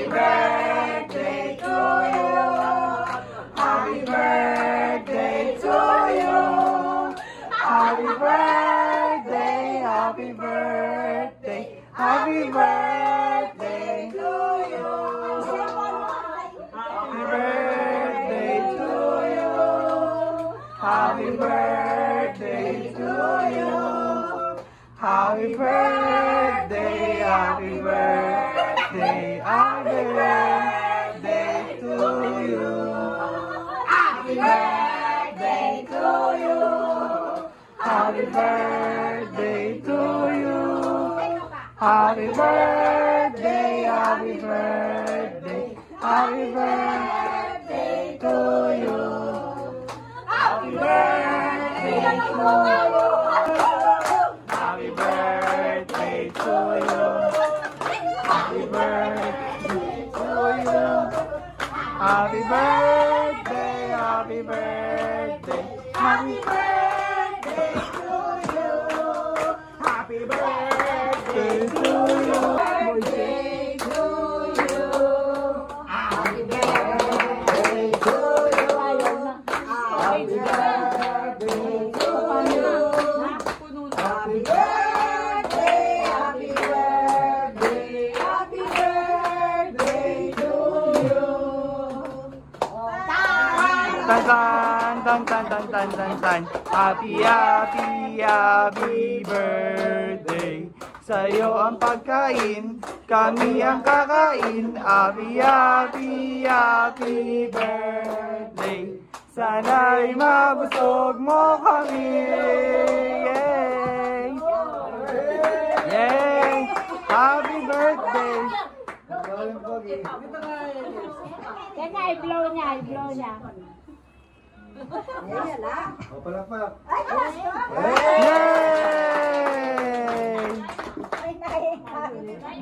birthday to you. Happy birthday to you. Happy birthday, happy birthday, happy birthday to you. Happy birthday to you. Happy birthday to you. Happy birthday, happy birthday, happy birthday to you. Happy birthday to you. Happy birthday to you. Happy birthday, happy birthday, happy birthday to you. Happy birthday to you. Happy birthday to you. Happy birthday to you. Happy birthday, happy birthday, happy birthday to you. Happy birthday to you. Birthday to you. Happy birthday to you. Happy birthday to you. Happy birthday, happy birthday, happy birthday to you. Tan tan tan tan tan tan tan. Happy happy happy birthday. Sa'yo ang pagkain, kami ang kakain. Happy happy happy birthday. Sana'y mabusog mo kami. Yay! Yay! Happy birthday! Teka, i-blow niya, i-blow niya. Ayan na. O, palakpak. Yay! Ay,